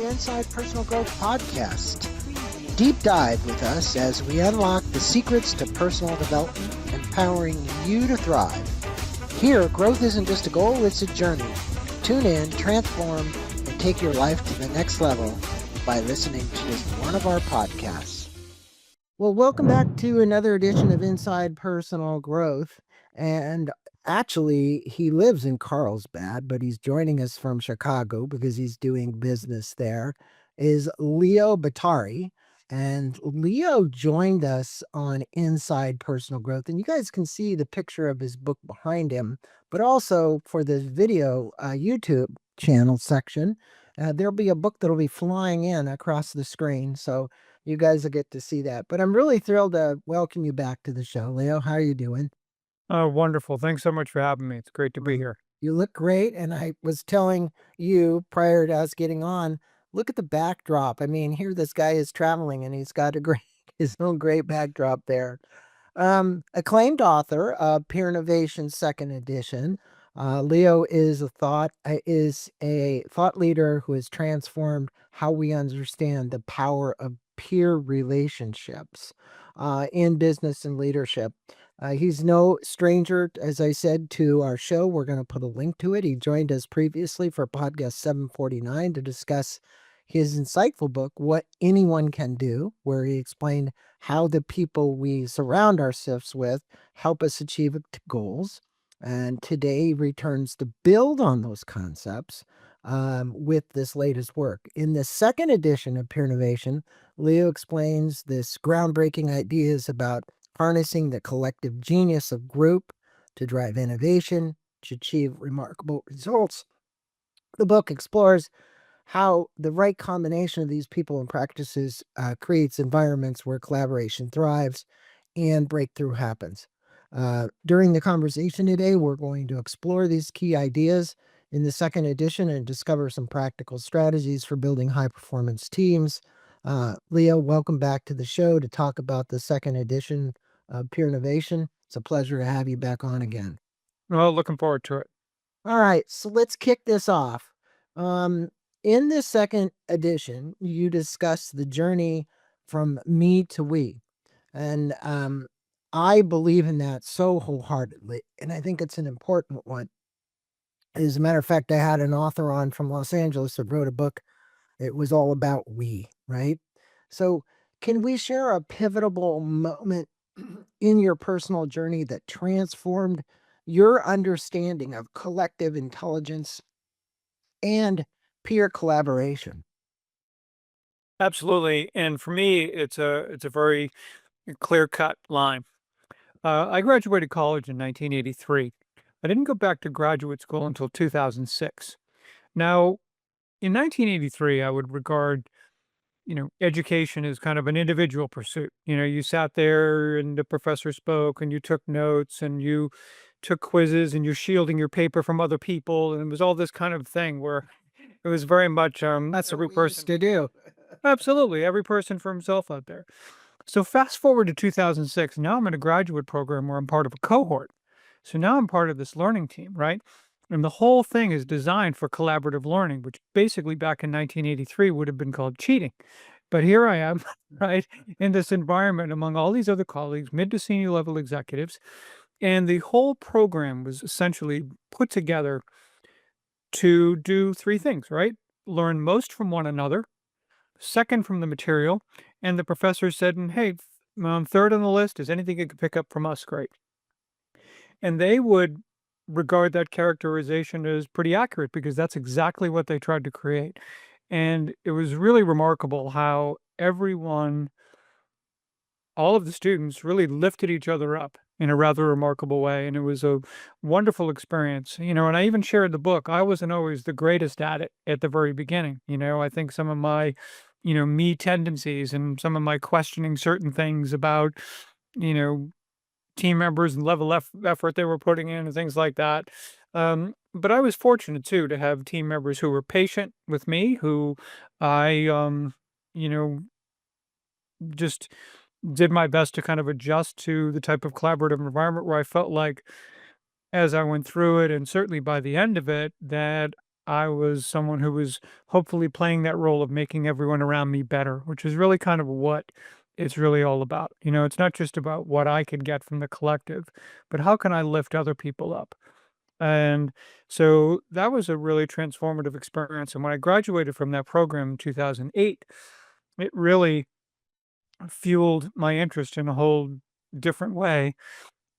to Inside Personal Growth Podcast. Deep dive with us as we unlock the secrets to personal development, empowering you to thrive. Here, growth isn't just a goal, it's a journey. Tune in, transform, and take your life to the next level by listening to just one of our podcasts. Well, welcome back to another edition of Inside Personal Growth. And actually, he lives in Carlsbad, but he's joining us from Chicago because he's doing business there, is Leo Bottary. And Leo joined us on Inside Personal Growth. And you guys can see the picture of his book behind him, but also for the video YouTube channel section, there'll be a book that'll be flying in across the screen. So you guys will get to see that. But I'm really thrilled to welcome you back to the show. Leo, how are you doing? Oh, wonderful. Thanks so much for having me. It's great to be here. You look great. And I was telling you prior to us getting on, look at the backdrop. I mean, here this guy is traveling and he's got his own great backdrop there. Acclaimed author of Peernovation Second Edition. Leo is a thought leader who has transformed how we understand the power of peer relationships in business and leadership. He's no stranger, as I said, to our show. We're going to put a link to it. He joined us previously for podcast 749 to discuss his insightful book, What Anyone Can Do, where he explained how the people we surround ourselves with help us achieve goals. And today he returns to build on those concepts with this latest work. In the second edition of Peernovation, Leo explains this groundbreaking ideas about harnessing the collective genius of group to drive innovation, to achieve remarkable results. The book explores how the right combination of these people and practices creates environments where collaboration thrives and breakthrough happens. During the conversation today, we're going to explore these key ideas in the second edition and discover some practical strategies for building high-performance teams. Leo, welcome back to the show to talk about the second edition of Peernovation. It's a pleasure to have you back on again. Well, looking forward to it. All right, so let's kick this off. In this second edition, you discuss the journey from me to we. And I believe in that so wholeheartedly. And I think it's an important one. As a matter of fact, I had an author on from Los Angeles that wrote a book. It was all about we, right? So can we share a pivotal moment in your personal journey that transformed your understanding of collective intelligence and peer collaboration? Absolutely. And for me, it's a very clear-cut line. I graduated college in 1983. I didn't go back to graduate school until 2006. Now, in 1983, I would regard, education as kind of an individual pursuit. You sat there and the professor spoke and you took notes and you took quizzes and you're shielding your paper from other people. And it was all this kind of thing where it was very much That's every what we used person. to do. Absolutely, every person for himself out there. So fast forward to 2006. Now I'm in a graduate program where I'm part of a cohort. So now I'm part of this learning team, right? And the whole thing is designed for collaborative learning, which basically back in 1983 would have been called cheating. But here I am, right, in this environment among all these other colleagues, mid to senior level executives. And the whole program was essentially put together to do three things, right? Learn most from one another, second from the material, and the professor said, "And hey, third on the list is anything you could pick up from us, great." And they would regard that characterization as pretty accurate because that's exactly what they tried to create. And it was really remarkable how all of the students really lifted each other up in a rather remarkable way. And it was a wonderful experience, and I even shared the book. I wasn't always the greatest at it at the very beginning. I think some of my, me tendencies and some of my questioning certain things about, you know, team members and level effort they were putting in and things like that. But I was fortunate too to have team members who were patient with me, who I, you know, just did my best to kind of adjust to the type of collaborative environment where I felt like as I went through it, and certainly by the end of it, that I was someone who was hopefully playing that role of making everyone around me better, which is really kind of what it's really all about. It's not just about what I could get from the collective, but how can I lift other people up? And so that was a really transformative experience. And when I graduated from that program in 2008, it really fueled my interest in a whole different way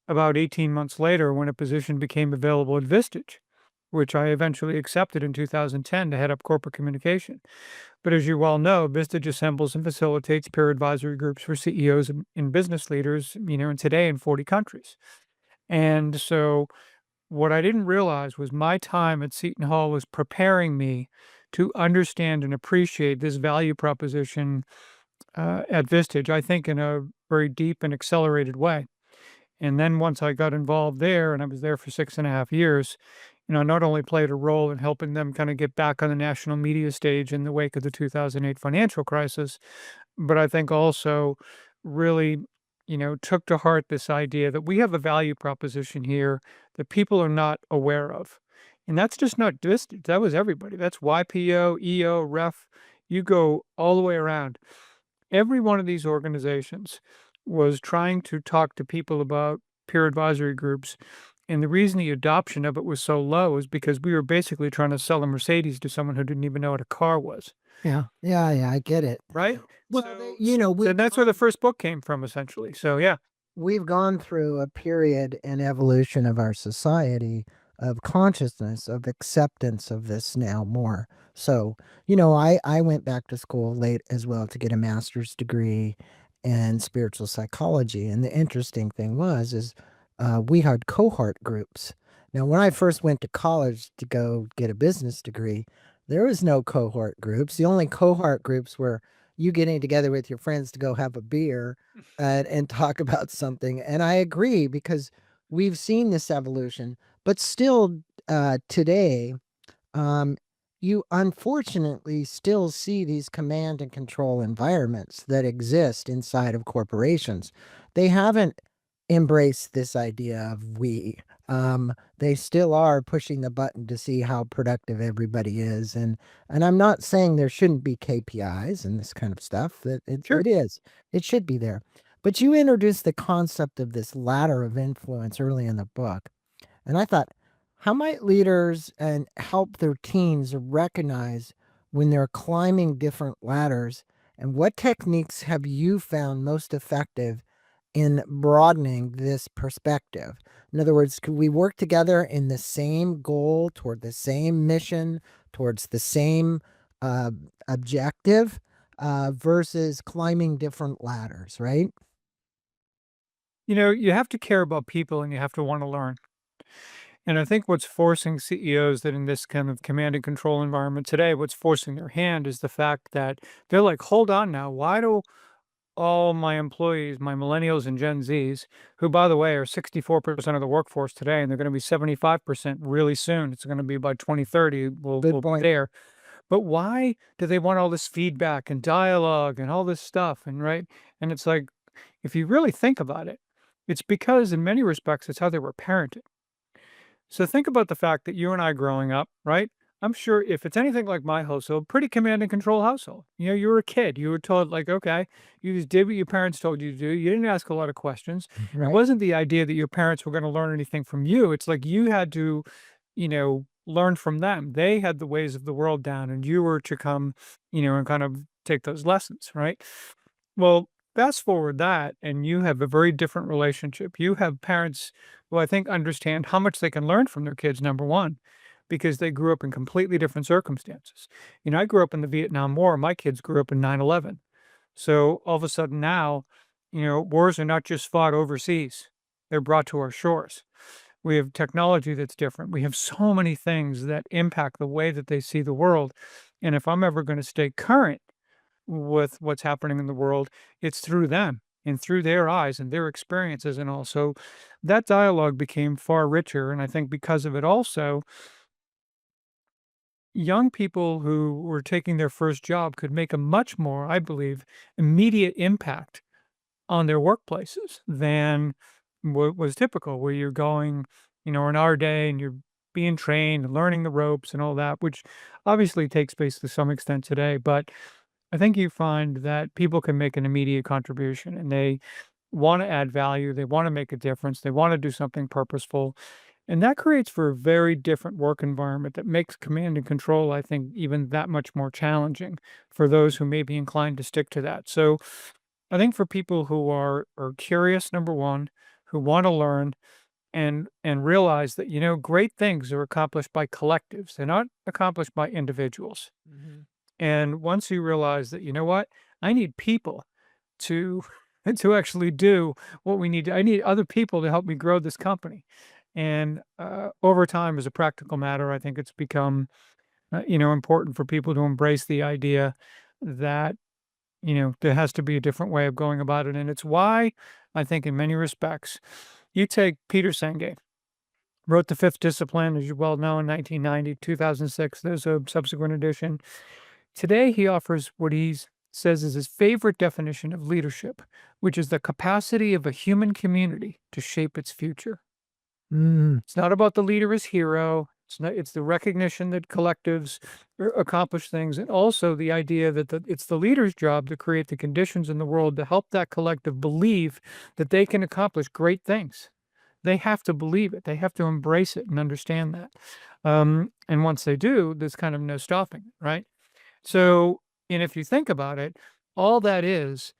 about 18 months later when a position became available at Vistage, which I eventually accepted in 2010 to head up corporate communication. But as you well know, Vistage assembles and facilitates peer advisory groups for CEOs and business leaders, and today in 40 countries. And so what I didn't realize was my time at Seton Hall was preparing me to understand and appreciate this value proposition at Vistage, I think in a very deep and accelerated way. And then once I got involved there, and I was there for 6.5 years, I not only played a role in helping them kind of get back on the national media stage in the wake of the 2008 financial crisis, but I think also really, took to heart this idea that we have a value proposition here that people are not aware of. And that's just not just, that was everybody. That's YPO, EO, REF. You go all the way around. Every one of these organizations was trying to talk to people about peer advisory groups. And the reason the adoption of it was so low is because we were basically trying to sell a Mercedes to someone who didn't even know what a car was. Yeah. Yeah, yeah, I get it. Right? Well, So, we've that's where the first book came from, essentially. So, yeah. we've gone through a period in evolution of our society of consciousness of acceptance of this now more. So, I went back to school late as well to get a master's degree in spiritual psychology. And the interesting thing is we had cohort groups. Now, when I first went to college to go get a business degree, there was no cohort groups. The only cohort groups were you getting together with your friends to go have a beer and talk about something. And I agree because we've seen this evolution, but still today, um, you unfortunately still see these command and control environments that exist inside of corporations. They haven't embraced this idea of we. They still are pushing the button to see how productive everybody is, and I'm not saying there shouldn't be KPIs and this kind of stuff. That Sure. it is, it should be there. But you introduced the concept of this ladder of influence early in the book. And I thought, how might leaders and help their teams recognize when they're climbing different ladders? And what techniques have you found most effective in broadening this perspective? In other words, could we work together in the same goal, toward the same mission, towards the same uh, objective, versus climbing different ladders, right? You have to care about people and you have to want to learn. And I think what's forcing CEOs that in this kind of command and control environment today, what's forcing their hand is the fact that they're like, hold on now, why do all my employees, my millennials and Gen Zs, who, by the way, are 64% of the workforce today, and they're going to be 75% really soon. It's going to be by 2030. Good We'll be point. there. But why do they want all this feedback and dialogue and all this stuff? And right. And it's like, if you really think about it, it's because in many respects, it's how they were parented. So think about the fact that you and I growing up, right? I'm sure if it's anything like my household, pretty command and control household. You were a kid. You were told, like, okay, you just did what your parents told you to do. You didn't ask a lot of questions. It Right. wasn't the idea that your parents were going to learn anything from you. It's like you had to, learn from them. They had the ways of the world down, and you were to come, and kind of take those lessons, right? Well, fast forward that, and you have a very different relationship. You have parents who I think understand how much they can learn from their kids, number one, because they grew up in completely different circumstances. I grew up in the Vietnam War. My kids grew up in 9/11. So all of a sudden now, wars are not just fought overseas, they're brought to our shores. We have technology that's different. We have so many things that impact the way that they see the world. And if I'm ever going to stay current, with what's happening in the world, it's through them and through their eyes and their experiences. And also, that dialogue became far richer. And I think because of it, also, young people who were taking their first job could make a much more, I believe, immediate impact on their workplaces than what was typical, where you're going, in our day and you're being trained, learning the ropes and all that, which obviously takes place to some extent today. But I think you find that people can make an immediate contribution and they want to add value, they want to make a difference, they want to do something purposeful. And that creates for a very different work environment that makes command and control, I think, even that much more challenging for those who may be inclined to stick to that. So I think for people who are curious, number one, who want to learn and realize that, great things are accomplished by collectives. They're not accomplished by individuals. Mhm. And once you realize that, you know what, I need people to to actually do what we need to, I need other people to help me grow this company. And over time, as a practical matter, I think it's become important for people to embrace the idea that there has to be a different way of going about it. And it's why I think in many respects, you take Peter Senge, wrote The Fifth Discipline, as you well know, in 1990, 2006. There's a subsequent edition. Today, he offers what he says is his favorite definition of leadership, which is the capacity of a human community to shape its future. Mm. It's not about the leader as hero. It's the recognition that collectives accomplish things, and also the idea that it's the leader's job to create the conditions in the world to help that collective believe that they can accomplish great things. They have to believe it. They have to embrace it and understand that. And once they do, there's kind of no stopping it, right? So, and if you think about it, all that is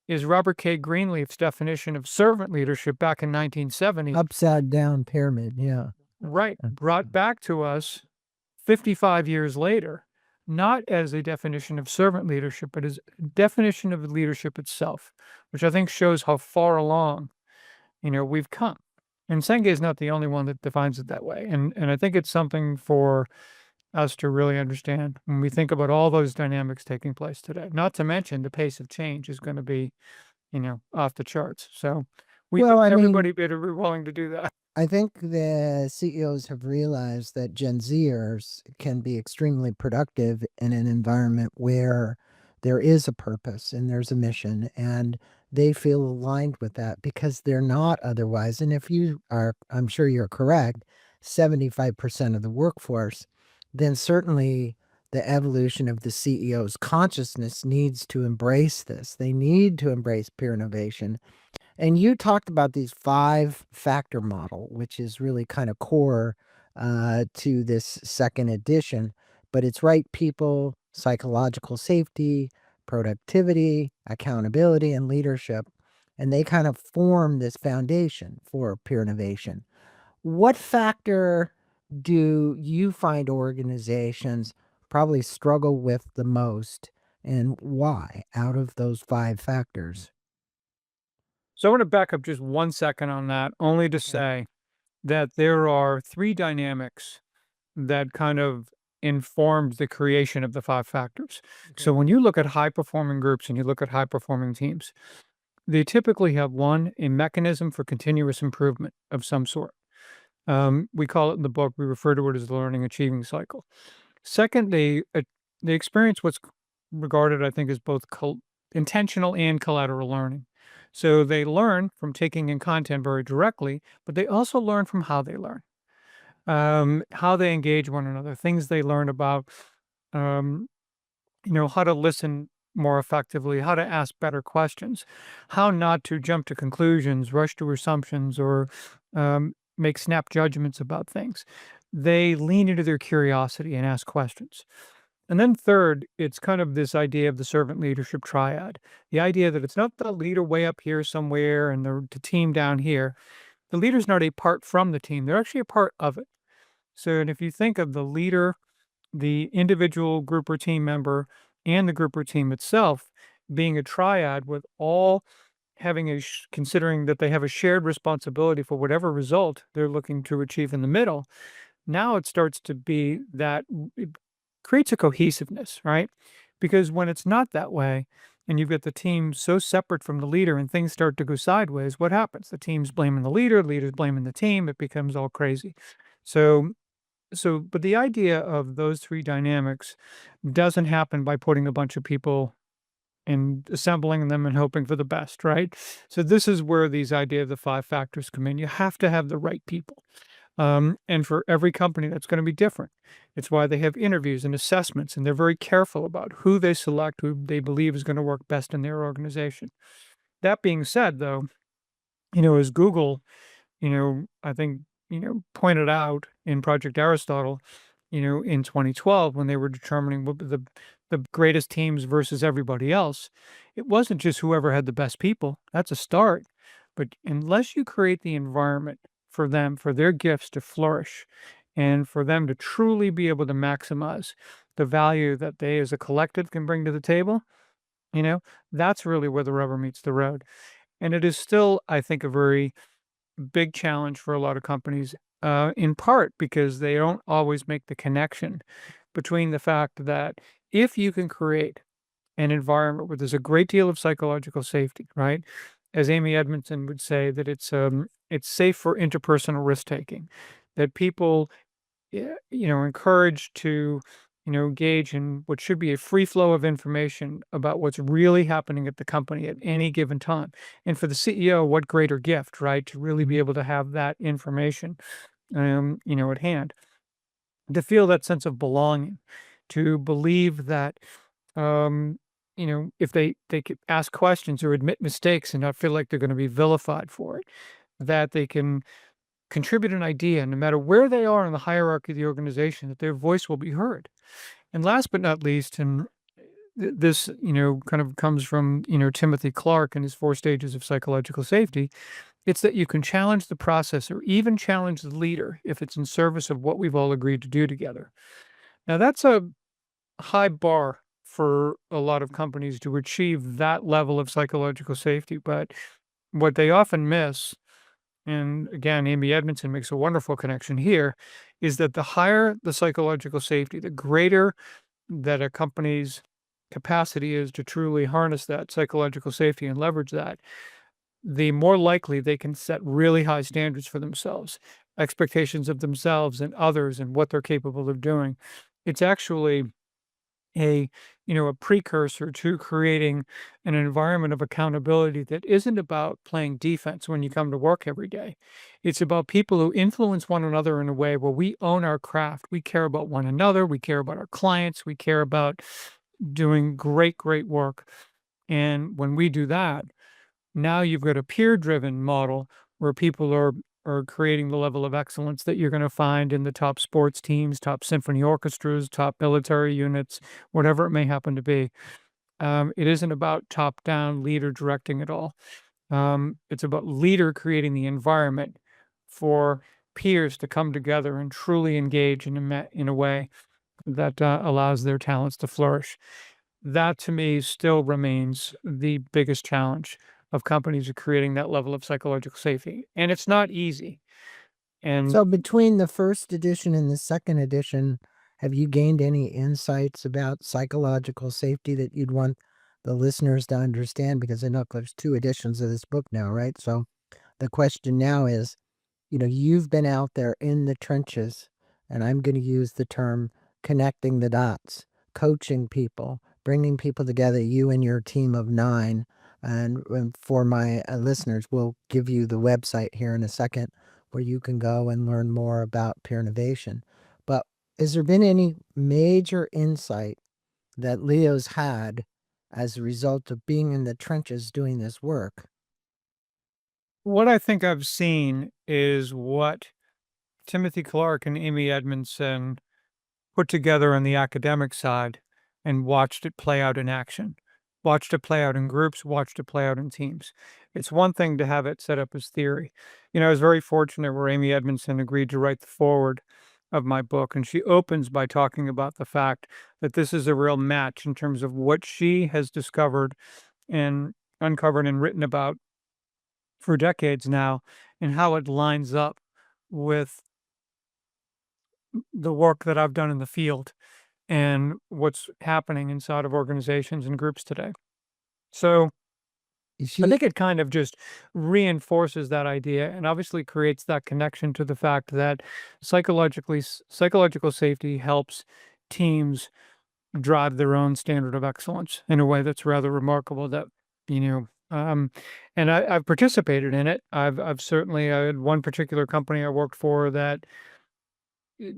Robert K. Greenleaf's definition of servant leadership back in 1970. Upside down pyramid, yeah. Right, Uh, brought back to us 55 years later, not as a definition of servant leadership, but as a definition of leadership itself, which I think shows how far along, we've come. And Senge is not the only one that defines it that way. And I think it's something for us to really understand when we think about all those dynamics taking place today. Not to mention the pace of change is going to be, off the charts. So we Well, need I mean, everybody better be willing to do that. I think the CEOs have realized that Gen Zers can be extremely productive in an environment where there is a purpose and there's a mission, and they feel aligned with that because they're not otherwise. And if you are, I'm sure you're correct, 75% of the workforce, then certainly the evolution of the CEO's consciousness needs to embrace this. They need to embrace peer innovation, and you talked about these 5-factor model, which is really kind of core to this second edition, but it's right people, psychological safety, productivity, accountability, and leadership. And they kind of form this foundation for peer innovation. What factor do you find organizations probably struggle with the most, and why out of those 5 factors? So I want to back up just 1 second on that, only to Okay. say that there are three dynamics that kind of informed the creation of the 5 factors. So Okay. when you look at high performing groups and you look at high performing teams, they typically have one, a mechanism for continuous improvement of some sort. We call it in the book, we refer to it as the learning achieving cycle. Second, they experience what's regarded, I think, as both intentional and collateral learning. So they learn from taking in content very directly, but they also learn from how they learn, how they engage one another, things they learn about, um, how to listen more effectively, how to ask better questions, how not to jump to conclusions, rush to assumptions, or make snap judgments about things. They lean into their curiosity and ask questions. And then third, it's kind of this idea of the servant leadership triad. The idea that it's not the leader way up here somewhere and the team down here. The leader's not apart from the team. They're actually a part of it. So, and if you think of the leader, the individual group or team member, and the group or team itself being a triad with all having considering that they have a shared responsibility for whatever result they're looking to achieve in the middle, now it starts to be that it creates a cohesiveness, right? Because when it's not that way, and you've got the team so separate from the leader and things start to go sideways, what happens? The team's blaming the leader's blaming the team, it becomes all crazy. So but the idea of those three dynamics doesn't happen by putting a bunch of people and assembling them and hoping for the best, right? So this is where these idea of the 5 factors come in. You have to have the right people. And for every company, that's going to be different. It's why they have interviews and assessments, and they're very careful about who they select, who they believe is going to work best in their organization. That being said, though, as Google, I think, pointed out in Project Aristotle, in 2012 when they were determining what the greatest teams versus everybody else, it wasn't just whoever had the best people. That's a start. But unless you create the environment for them, for their gifts to flourish, and for them to truly be able to maximize the value that they as a collective can bring to the table, you know, that's really where the rubber meets the road. And it is still, I think, a very big challenge for a lot of companies, in part because they don't always make the connection between the fact that if you can create an environment where there's a great deal of psychological safety, right? As Amy Edmondson would say, that it's safe for interpersonal risk taking, that people, encouraged to, engage in what should be a free flow of information about what's really happening at the company at any given time. And for the CEO, what greater gift, right? To really be able to have that information, at hand, to feel that sense of belonging, to believe that, if they could ask questions or admit mistakes and not feel like they're going to be vilified for it, that they can contribute an idea, no matter where they are in the hierarchy of the organization, that their voice will be heard. And last but not least, and this, kind of comes from, Timothy Clark and his 4 stages of psychological safety, it's that you can challenge the process or even challenge the leader if it's in service of what we've all agreed to do together. Now, that's a high bar for a lot of companies to achieve that level of psychological safety. But what they often miss, and again, Amy Edmondson makes a wonderful connection here, is that the higher the psychological safety, the greater that a company's capacity is to truly harness that psychological safety and leverage that, the more likely they can set really high standards for themselves, expectations of themselves and others and what they're capable of doing. It's actually a a precursor to creating an environment of accountability that isn't about playing defense when you come to work every day. It's about people who influence one another in a way where we own our craft. We care about one another, we care about our clients, we care about doing great work. And when we do that, now you've got a peer-driven model where people are creating the level of excellence that you're going to find in the top sports teams, top symphony orchestras, top military units, whatever it may happen to be. It isn't about top-down leader directing it all. It's about leader creating the environment for peers to come together and truly engage in a way that allows their talents to flourish. That to me still remains the biggest challenge of companies are creating that level of psychological safety. And it's not easy. And So between the first edition and the second edition, have you gained any insights about psychological safety that you'd want the listeners to understand? Because I know there's 2 editions of this book now, right? So the question now is, you've been out there in the trenches, and I'm going to use the term connecting the dots, coaching people, bringing people together, you and your team of 9. And for my listeners, we'll give you the website here in a second where you can go and learn more about Peernovation. But has there been any major insight that Leo's had as a result of being in the trenches doing this work? what I think I've seen is what Timothy Clark and Amy Edmondson put together on the academic side and watched it play out in action, watched it play out in groups, watched it play out in teams. It's one thing to have it set up as theory. I was very fortunate where Amy Edmondson agreed to write the foreword of my book, and she opens by talking about the fact that this is a real match in terms of what she has discovered and uncovered and written about for decades now, and how it lines up with the work that I've done in the field and what's happening inside of organizations and groups today. So I She think it kind of just reinforces that idea and obviously creates that connection to the fact that psychological safety helps teams drive their own standard of excellence in a way that's rather remarkable that, And I've participated in it. I've certainly I had one particular company I worked for that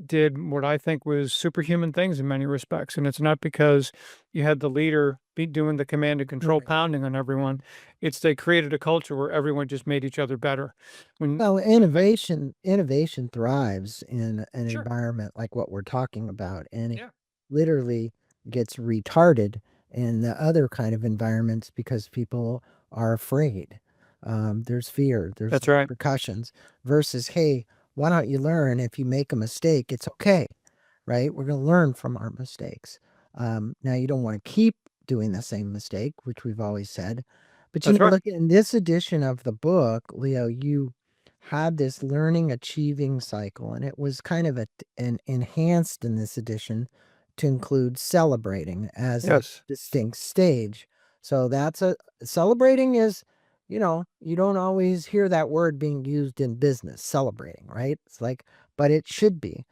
did what I think was superhuman things in many respects, and it's not because you had the leader be doing the command and control Right. pounding on everyone. It's they created a culture where everyone just made each other better. When Well, innovation thrives in an Sure. environment like what we're talking about, and it Yeah. literally gets retarded in the other kind of environments because people are afraid. There's fear, there's That's right. repercussions versus, hey, why don't you learn if you make a mistake? It's okay, right? We're going to learn from our mistakes. Now, you don't want to keep doing the same mistake, which we've always said. But, That's right. look, in this edition of the book, Leo, you had this learning achieving cycle, and it was kind of an enhanced in this edition to include celebrating as a Yes. distinct stage. So that's a celebrating is, you don't always hear that word being used in business, celebrating, right? It's like, but it should be.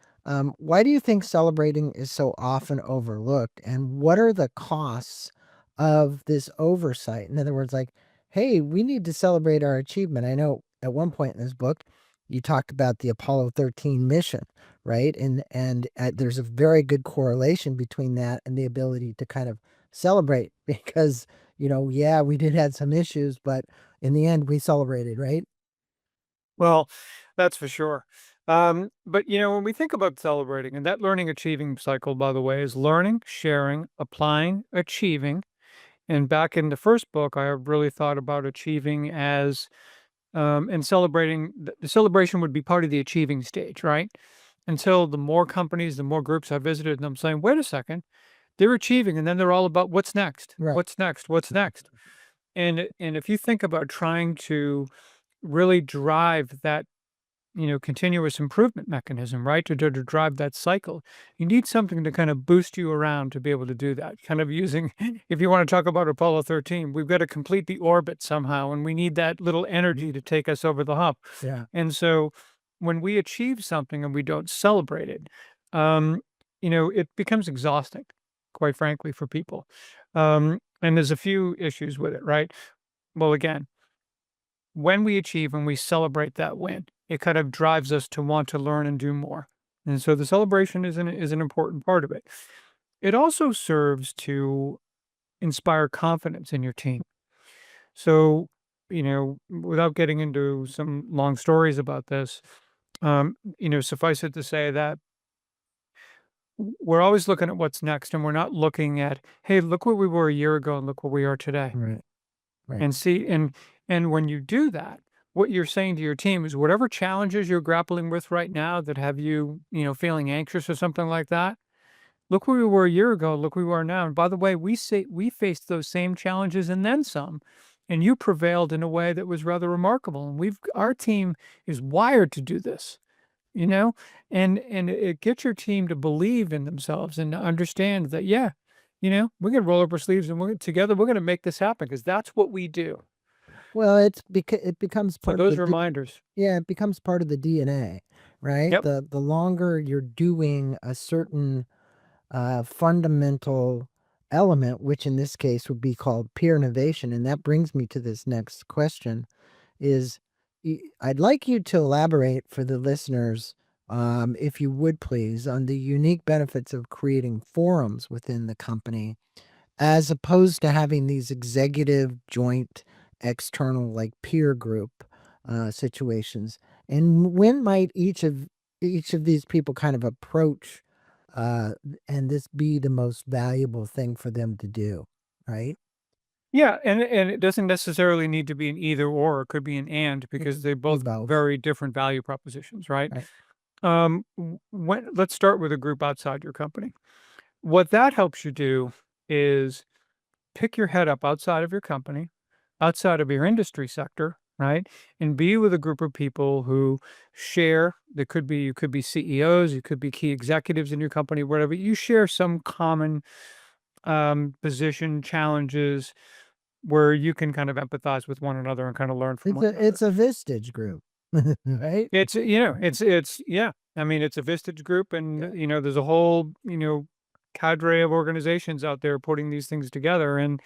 Why do you think celebrating is so often overlooked? And what are the costs of this oversight? In other words, like, hey, we need to celebrate our achievement. I know at one point in this book, you talked about the Apollo 13 mission, right? And there's a very good correlation between that and the ability to kind of celebrate because, yeah, we did have some issues, but in the end, we celebrated, right? Well, that's for sure. But when we think about celebrating, and that learning achieving cycle, by the way, is learning, sharing, applying, achieving. And back in the first book, I really thought about achieving as and celebrating. The celebration would be part of the achieving stage, right? Until the more companies, the more groups I visited, and I'm saying, wait a second, they're achieving, and then they're all about what's next, Right. what's next, what's next. And if you think about trying to really drive that continuous improvement mechanism, right? To drive that cycle. You need something to kind of boost you around to be able to do that. Kind of using, if you want to talk about Apollo 13, we've got to complete the orbit somehow, and we need that little energy to take us over the hump. Yeah. And so when we achieve something and we don't celebrate it, um, it becomes exhausting, quite frankly, for people. And there's a few issues with it, right? Well, again, when we achieve and we celebrate that win, it kind of drives us to want to learn and do more. And so the celebration is an important part of it. It also serves to inspire confidence in your team. So, without getting into some long stories about this, suffice it to say that we're always looking at what's next and we're not looking at, hey, look where we were a year ago and look where we are today. Right. Right. And see and when you do that, what you're saying to your team is whatever challenges you're grappling with right now that have you, feeling anxious or something like that, look where we were a year ago, look where we are now. And by the way, we faced those same challenges and then some. And you prevailed in a way that was rather remarkable. And our team is wired to do this, you know? And it gets your team to believe in themselves and to understand that, yeah, we're gonna roll up our sleeves and we're gonna make this happen because that's what we do. Well, it becomes So part of those reminders. yeah, it becomes part of the DNA, right? Yep. The longer you're doing a certain fundamental element, which in this case would be called peer innovation, and that brings me to this next question: is I'd like you to elaborate for the listeners, if you would please, on the unique benefits of creating forums within the company as opposed to having these executive joint external like peer group situations. And when might each of these people kind of approach uh and this be the most valuable thing for them to do, right? Yeah, and it doesn't necessarily need to be an either or, it could be an and It because they're be both both, very different value propositions, right? right? When let's start with a group outside your company. What that helps you do is pick your head up outside of your company, outside of your industry sector, right? And be with a group of people who share. You could be CEOs, you could be key executives in your company, whatever. You share some common position, challenges where you can kind of empathize with one another and kind of learn from It's one a another. it's a Vistage group, right? It's yeah. I mean, it's a Vistage group, Yeah. and there's a whole cadre of organizations out there putting these things together, and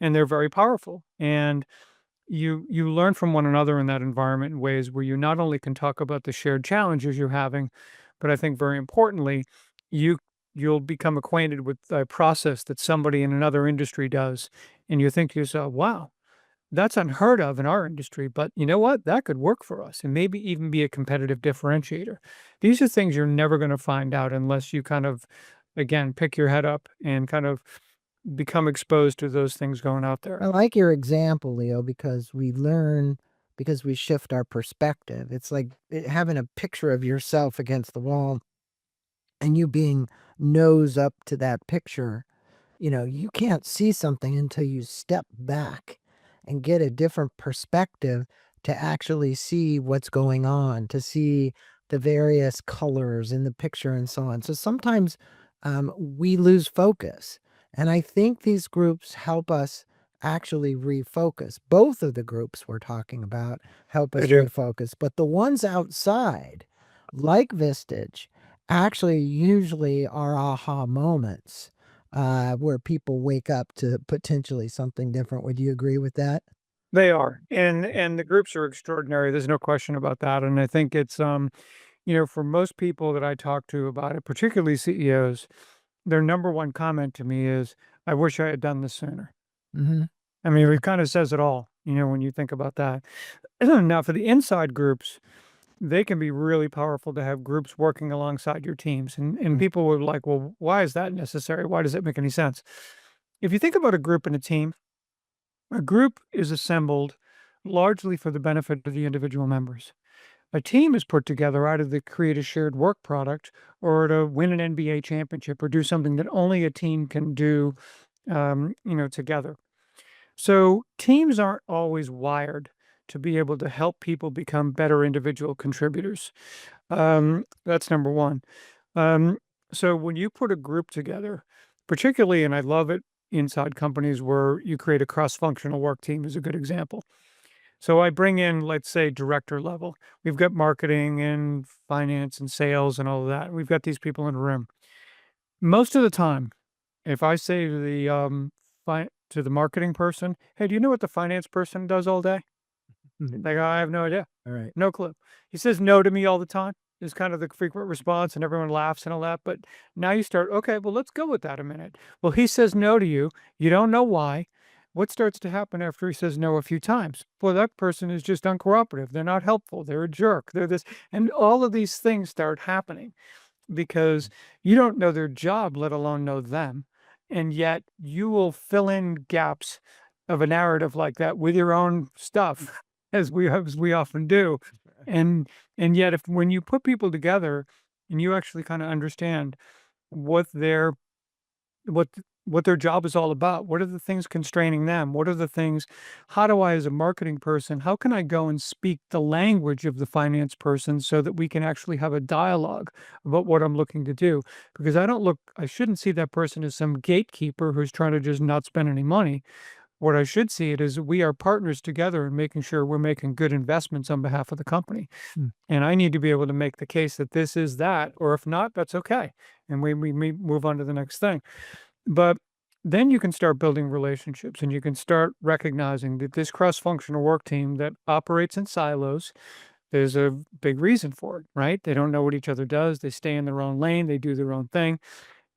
they're very powerful. And you learn from one another in that environment in ways where you not only can talk about the shared challenges you're having, but I think very importantly, you you'll become acquainted with a process that somebody in another industry does, and you think to yourself, "Wow, that's unheard of in our industry, but you know what? That could work for us and maybe even be a competitive differentiator." These are things you're never going to find out unless you kind of, again, pick your head up and kind of become exposed to those things going out there. I like your example, Leo, because we learn because we shift our perspective. It's like having a picture of yourself against the wall and you being nose up to that picture. You can't see something until you step back and get a different perspective to actually see what's going on, to see the various colors in the picture and so on. So sometimes we lose focus. And I think these groups help us actually refocus. Both of the groups we're talking about help I us do. refocus, but the ones outside, like Vistage, actually usually are aha moments where people wake up to potentially something different. Would you agree with that? They are, and the groups are extraordinary. There's no question about that. And I think it's for most people that I talk to about it, particularly CEOs, their number one comment to me is, "I wish I had done this sooner." Hmm. I mean, it kind of says it all, when you think about that. Now, for the inside groups, they can be really powerful to have groups working alongside your teams. And people were like, well, why is that necessary? Why does it make any sense? If you think about a group and a team, a group is assembled largely for the benefit of the individual members. A team is put together either to create a shared work product or to win an NBA championship or do something that only a team can do, together. So teams aren't always wired to be able to help people become better individual contributors. That's number one. Um, so when you put a group together, particularly, and I love it inside companies where you create a cross-functional work team is a good example. So I bring in, let's say, director level. We've got marketing and finance and sales and all of that. We've got these people in a room. Most of the time, if I say to the marketing person, "Hey, do you know what the finance person does all day?" Mhm. They go, "I have no idea. All right. No clue." He says no to me all the time is kind of the frequent response, and everyone laughs and all that. But now you start, okay, well, let's go with that a minute. Well, he says no to you. You don't know why. What starts to happen after he says no a few times? Well, that person is just uncooperative. They're not helpful. They're a jerk. They're this. And all of these things start happening because you don't know their job, let alone know them. And yet you will fill in gaps of a narrative like that with your own stuff, as we often do. And and yet if when you put people together and you actually kind of understand what their what what their job is all about. What are the things constraining them? What are the things how do I as a marketing person, how can I go and speak the language of the finance person so that we can actually have a dialogue about what I'm looking to do? Because I shouldn't see that person as some gatekeeper who's trying to just not spend any money. What I should see it is we are partners together in making sure we're making good investments on behalf of the company. Mm. And I need to be able to make the case that this is that, or if not, that's okay. And we move on to the next thing. But then you can start building relationships and you can start recognizing that this cross-functional work team that operates in silos, there's a big reason for it, right? They don't know what each other does. They stay in their own lane. They do their own thing.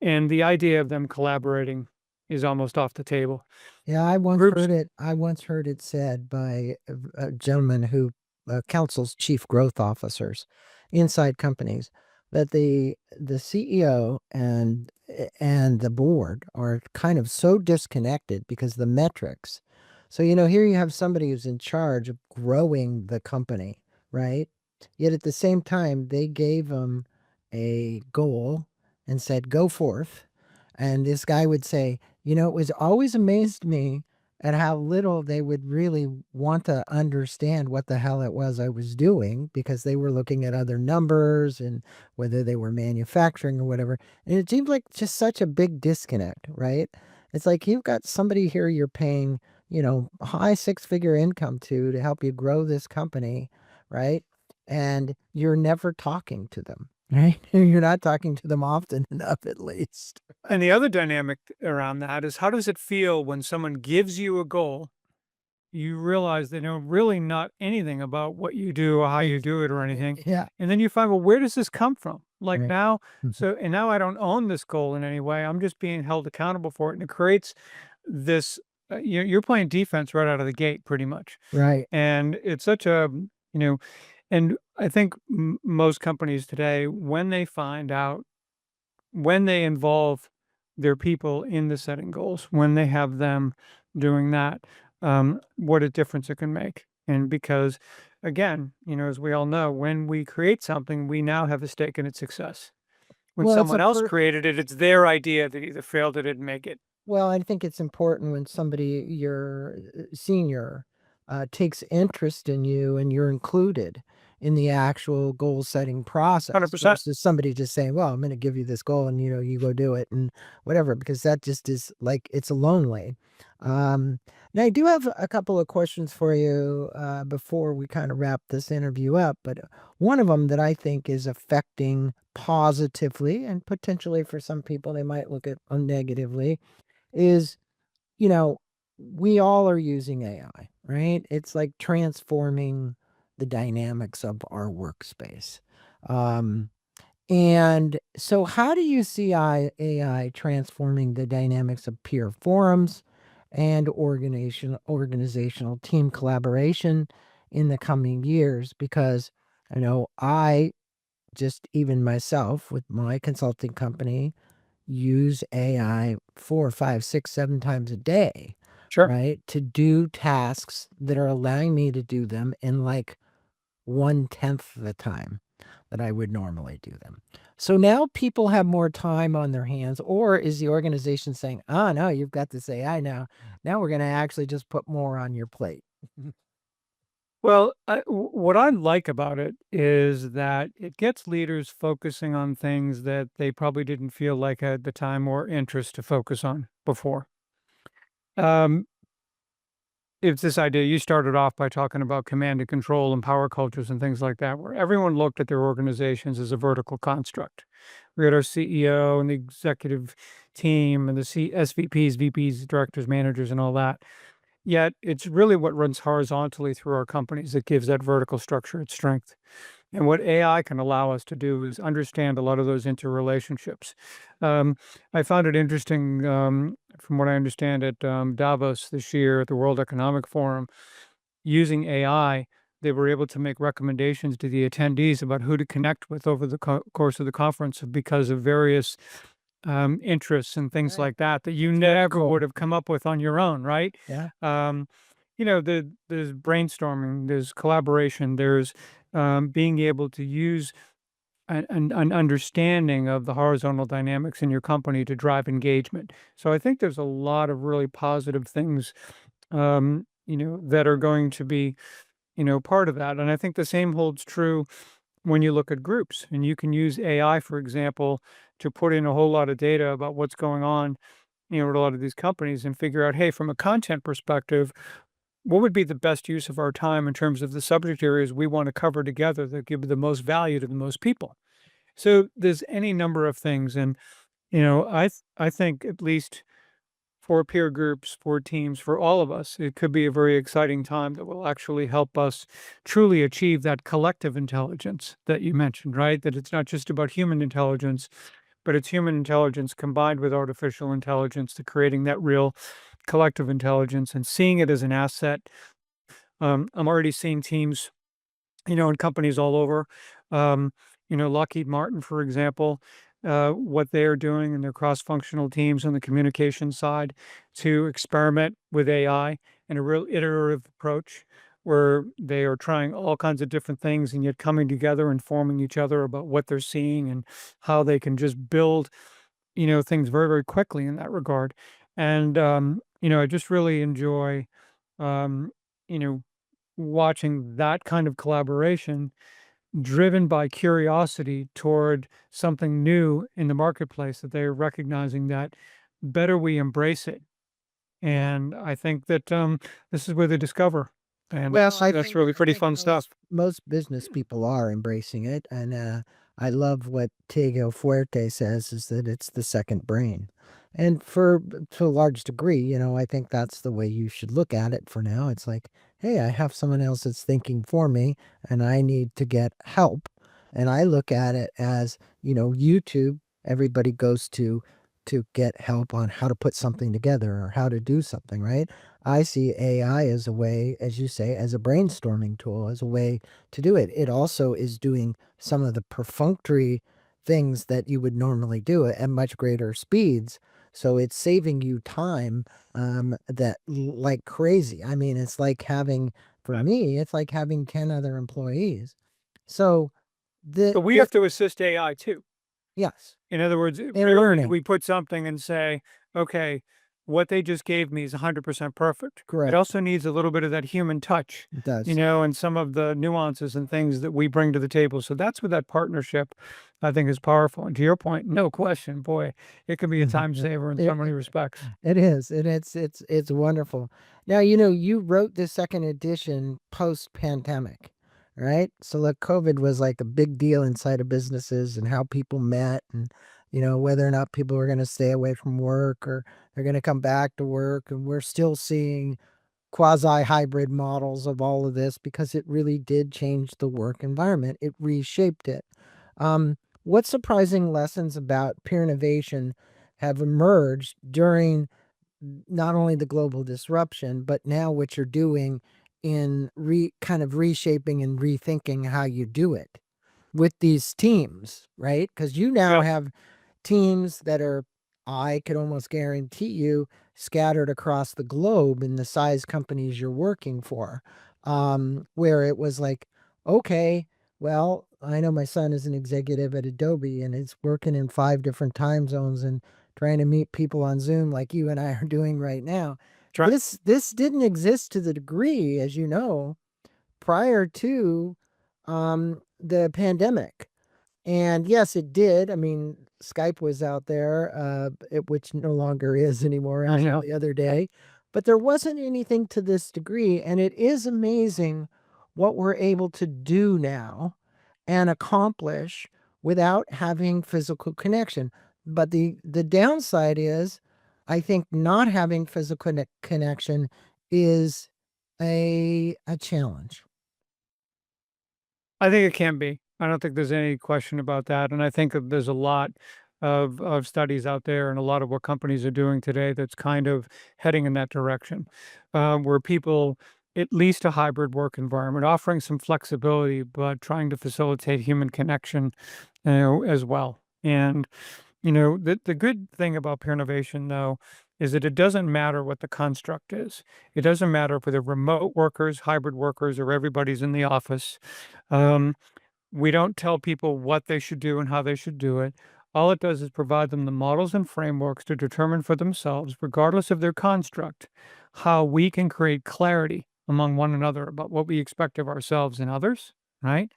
And the idea of them collaborating is almost off the table. Yeah, I once Groups, heard it. I once heard it said by a gentleman who counsels chief growth officers inside companies that the CEO and the board are kind of so disconnected because the metrics. So here you have somebody who's in charge of growing the company, right? Yet at the same time, they gave him a goal and said, "Go forth." And this guy would say, it was always amazed me at how little they would really want to understand what the hell it was I was doing because they were looking at other numbers and whether they were manufacturing or whatever. And it seemed like just such a big disconnect, right? It's like you've got somebody here you're paying, high six-figure income to help you grow this company, right? And you're never talking to them, right? You're not talking to them often enough, at least. and the other dynamic around that is how does it feel when someone gives you a goal, you realize they know really not anything about what you do or how you do it or anything. Yeah. And then you find, well, where does this come from? Like Right. now, Mhm. and now I don't own this goal in any way. I'm just being held accountable for it. And it creates this, you're playing defense right out of the gate, pretty much. Right. And it's such a, you know, and I think most companies today, when they find out, when they involve their people in the setting goals, when they have them doing that, what a difference it can make. And because, again, as we all know, when we create something, we now have a stake in its success. When Well, it's someone a else created it, it's their idea that either failed or didn't make it. Well, I think it's important when somebody your senior takes interest in you and you're included in the actual goal setting process 100%. versus somebody just saying, "Well, I'm going to give you this goal and you go do it and whatever," because that just is like it's lonely. Um, Now, I do have a couple of questions for you before we kind of wrap this interview up, but one of them that I think is affecting positively and potentially for some people they might look at negatively is, you know, we all are using AI, right? It's like transforming the dynamics of our workspace. Um, and so, how do you see AI transforming the dynamics of peer forums and organizational team collaboration in the coming years? Because I know I just even myself with my consulting company use AI 4, 5, 6, 7 times a day, Sure. right? To do tasks that are allowing me to do them in like 1/10 of the time that I would normally do them. So now people have more time on their hands, or is the organization saying, "Oh, no, you've got this AI now. Now we're gonna actually just put more on your plate." Well, what I like about it is that it gets leaders focusing on things that they probably didn't feel like at the time or interest to focus on before. Um, it's this idea you started off by talking about command and control and power cultures and things like that, where everyone looked at their organizations as a vertical construct. We had our CEO and the executive team and the SVPs, VPs, directors, managers, and all that. Yet it's really what runs horizontally through our companies that gives that vertical structure its strength. And what AI can allow us to do is understand a lot of those interrelationships. Um, I found it interesting, from what I understand at Davos this year at the World Economic Forum, using AI, they were able to make recommendations to the attendees about who to connect with over the course of the conference because of various interests and things Right. like that that you It's very never cool. would have come up with on your own, right? Yeah. Um, there's brainstorming, there's collaboration, there's being able to use an understanding of the horizontal dynamics in your company to drive engagement. So I think there's a lot of really positive things, that are going to be, part of that. And I think the same holds true when you look at groups and you can use AI, for example, to put in a whole lot of data about what's going on, at a lot of these companies and figure out, hey, from a content perspective, what would be the best use of our time in terms of the subject areas we want to cover together that give the most value to the most people. So there's any number of things. And, I think at least for peer groups, for teams, for all of us, it could be a very exciting time that will actually help us truly achieve that collective intelligence that you mentioned, right? That it's not just about human intelligence, but it's human intelligence combined with artificial intelligence to creating that real collective intelligence and seeing it as an asset. I'm already seeing teams, in companies all over. Lockheed Martin, for example, what they are doing in their cross-functional teams on the communication side to experiment with AI in a real iterative approach where they are trying all kinds of different things and yet coming together, informing each other about what they're seeing and how they can just build, things very, very quickly in that regard. And, I just really enjoy, um, you know, watching that kind of collaboration driven by curiosity toward something new in the marketplace that they're recognizing that better we embrace it. And I think that this is where they discover. And Well, that's really I pretty think fun stuff. most business people are embracing it, and I love what Tego Fuerte says is that it's the second brain, And to a large degree, I think that's the way you should look at it for now. It's like, hey, I have someone else that's thinking for me and I need to get help. And I look at it as, YouTube, everybody goes to get help on how to put something together or how to do something, right? I see AI as a way, as you say, as a brainstorming tool, as a way to do it. It also is doing some of the perfunctory things that you would normally do at much greater speeds, so it's saving you time, like crazy. I mean, it's like having, for me, it's like having 10 other employees. So But we the have to assist AI too. yes, In other words, in rarely do learning, we put something and say, okay, what they just gave me is 100% perfect. It correct. also needs a little bit of that human touch, It does. and some of the nuances and things that we bring to the table. So that's where that partnership, I think, is powerful. And to your point, no question, boy, it can be a time saver in so It, many respects. it is, and it's wonderful. Now, you wrote the second edition post pandemic, right? So like COVID was like a big deal inside of businesses and how people met, and whether or not people were going to stay away from work or they're going to come back to work, and we're still seeing quasi hybrid models of all of this because it really did change the work environment. It reshaped it. What surprising lessons about peer innovation have emerged during not only the global disruption, but now what you're doing in kind of reshaping and rethinking how you do it with these teams, right? Because you now Yeah. have teams that are, I could almost guarantee you, scattered across the globe in the size companies you're working for, where it was like, okay, well, I know my son is an executive at Adobe and is working in 5 different time zones and trying to meet people on Zoom like you and I are doing right now. Try. This didn't exist to the degree, as you know, prior to the pandemic. And yes, it did. I mean, Skype was out there, which no longer is anymore I until know. the other day. But there wasn't anything to this degree. And it is amazing what we're able to do now and accomplish without having physical connection. But the downside is, I think not having physical connection is a challenge. I think it can be. I don't think there's any question about that. And I think that there's a lot of studies out there and a lot of what companies are doing today that's kind of heading in that direction, where people, at least a hybrid work environment, offering some flexibility, but trying to facilitate human connection, as well. And the good thing about peer innovation, though, is that it doesn't matter what the construct is. It doesn't matter if they're remote workers, hybrid workers, or everybody's in the office. Um, we don't tell people what they should do and how they should do it. All it does is provide them the models and frameworks to determine for themselves, regardless of their construct, how we can create clarity among one another about what we expect of ourselves and others, right?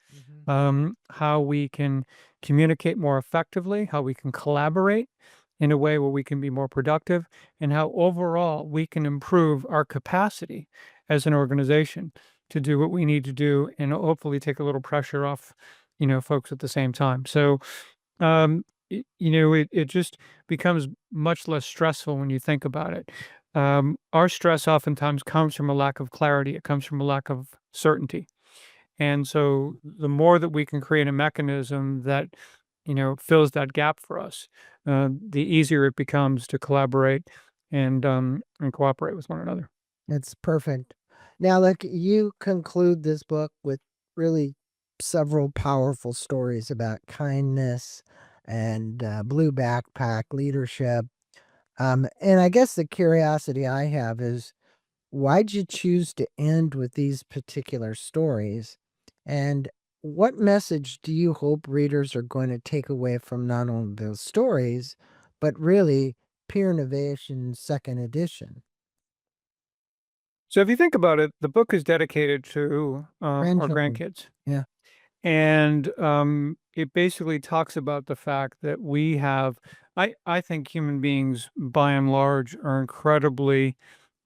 Mhm. How we can communicate more effectively, how we can collaborate in a way where we can be more productive, and how overall we can improve our capacity as an organization to do what we need to do and hopefully take a little pressure off, folks at the same time. So, it just becomes much less stressful when you think about it. Our stress oftentimes comes from a lack of clarity. It comes from a lack of certainty. And so the more that we can create a mechanism that, fills that gap for us, the easier it becomes to collaborate and cooperate with one another. It's perfect. Now, look, you conclude this book with really several powerful stories about kindness and blue backpack leadership. And I guess the curiosity I have is, why'd you choose to end with these particular stories? And what message do you hope readers are going to take away from not only those stories, but really Peer Innovation Second Edition? So if you think about it, the book is dedicated to our Grandchildren. grandkids. Yeah. And it basically talks about the fact that we have, I think human beings by and large are incredibly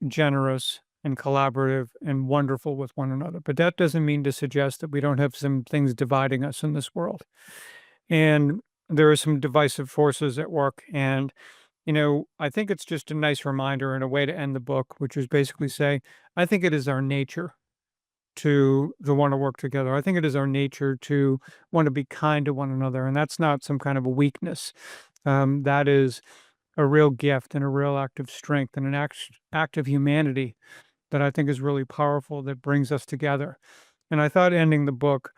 generous and collaborative and wonderful with one another. But that doesn't mean to suggest that we don't have some things dividing us in this world. And there are some divisive forces at work. And I think it's just a nice reminder and a way to end the book, which is basically say, I think it is our nature to want to work together. I think it is our nature to want to be kind to one another, and that's not some kind of a weakness. That is a real gift and a real act of strength and an act of humanity that I think is really powerful that brings us together. And I thought ending the book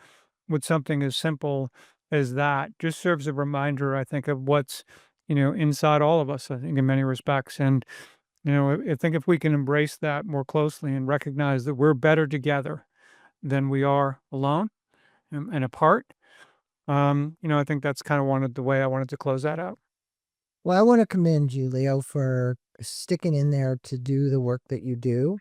with something as simple as that just serves a reminder, I think, of what's, inside all of us, I think, in many respects. And, I think if we can embrace that more closely and recognize that we're better together than we are alone and apart, I think that's kind of the way I wanted to close that out. Well, I want to commend you, Leo, for sticking in there to do the work that you do.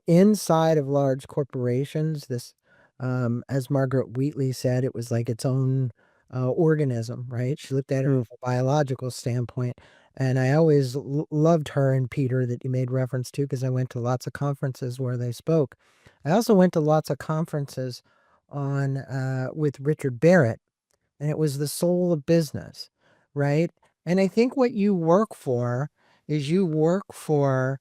Inside of large corporations, this, as Margaret Wheatley said, it was like its own organism, right? She looked at it Mm. from a biological standpoint. And I always loved her and Peter that you made reference to because I went to lots of conferences where they spoke. I also went to lots of conferences on with Richard Barrett, and it was the soul of business, right? And I think what you work for is you work for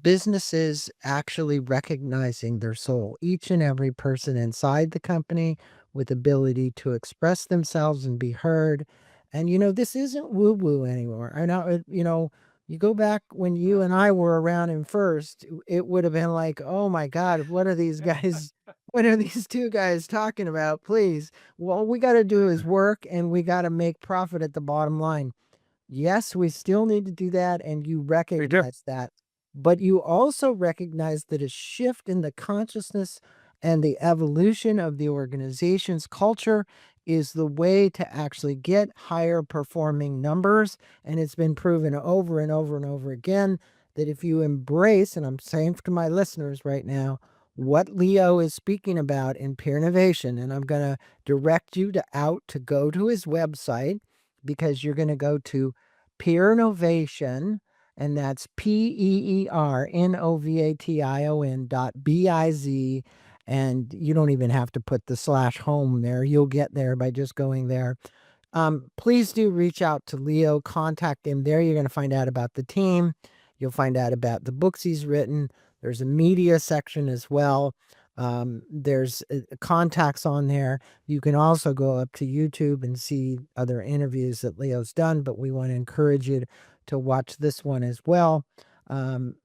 businesses actually recognizing their soul, each and every person inside the company with ability to express themselves and be heard. And this isn't woo woo anymore. I know, you go back when you and I were around in first, it would have been like, oh my God, what are these guys? What are these two guys talking about? Please. Well, we got to do is work and we got to make profit at the bottom line. Yes, we still need to do that, and you We do. recognize that. But you also recognize that a shift in the consciousness and the evolution of the organization's culture is the way to actually get higher performing numbers. And it's been proven over and over and over again that if you embrace, and I'm saying to my listeners right now, what Leo is speaking about in Peernovation, and I'm going to direct you to go to his website because you're going to go to Peernovation, and that's Peernovation.biz, and you don't even have to put the slash home there. You'll get there by just going there. Please do reach out to Leo, contact him there. You're going to find out about the team. You'll find out about the books he's written. There's a media section as well. There's contacts on there. You can also go up to YouTube and see other interviews that Leo's done, but we want to encourage you to watch this one as well.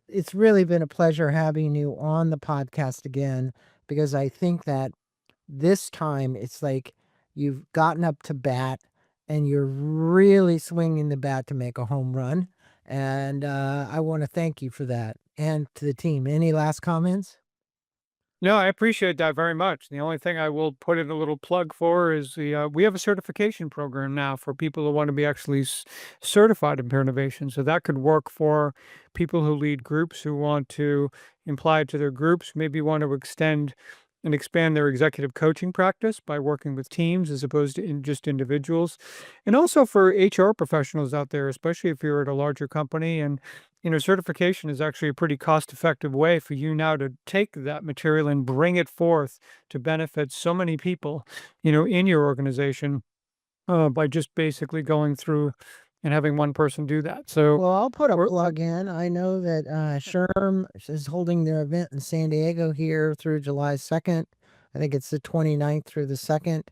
It's really been a pleasure having you on the podcast again because I think that this time it's like you've gotten up to bat and you're really swinging the bat to make a home run. And I want to thank you for that and to the team. Any last comments? No, I appreciate that very much. The only thing I will put in a little plug for is we have a certification program now for people who want to be actually certified in peer innovation. So that could work for people who lead groups who want to imply it to their groups, maybe want to extend and expand their executive coaching practice by working with teams as opposed to just individuals. And also for HR professionals out there, especially if you're at a larger company and certification is actually a pretty cost-effective way for you now to take that material and bring it forth to benefit so many people, in your organization, by just basically going through and having one person do that. So, Well, I'll put a we're, plug in. I know that SHRM is holding their event in San Diego here through July 2nd. I think it's the 29th through the 2nd.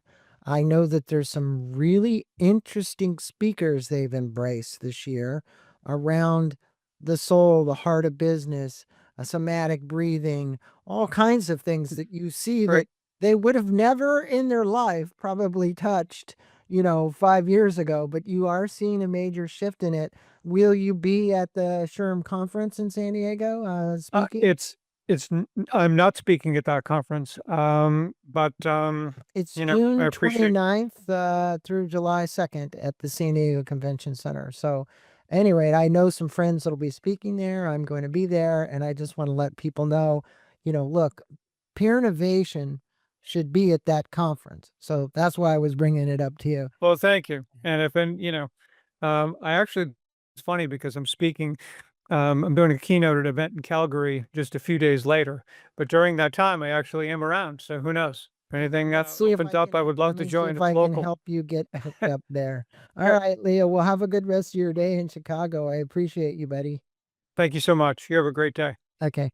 I know that there's some really interesting speakers they've embraced this year around the soul, the heart of business, somatic breathing, all kinds of things that you see right. that they would have never in their life probably touched 5 years ago, but you are seeing a major shift in it. Will you be at the SHRM conference in San Diego speaking? I'm not speaking at that conference, but It's I June appreciate. 29th through July 2nd at the San Diego Convention Center. So, anyway, I know some friends that'll be speaking there. I'm going to be there, and I just want to let people know, look, peer innovation should be at that conference. So that's why I was bringing it up to you. Well, thank you. And if, and I actually, it's funny because I'm speaking. I'm doing a keynote at an event in Calgary just a few days later, but during that time, I actually am around. So who knows? If anything else See if opens I up, I can would let love to me see join. if It's I can local. help you get hooked up there. All Yeah. right, Leo. Well, have a good rest of your day in Chicago. I appreciate you, buddy. Thank you so much. You have a great day. Okay.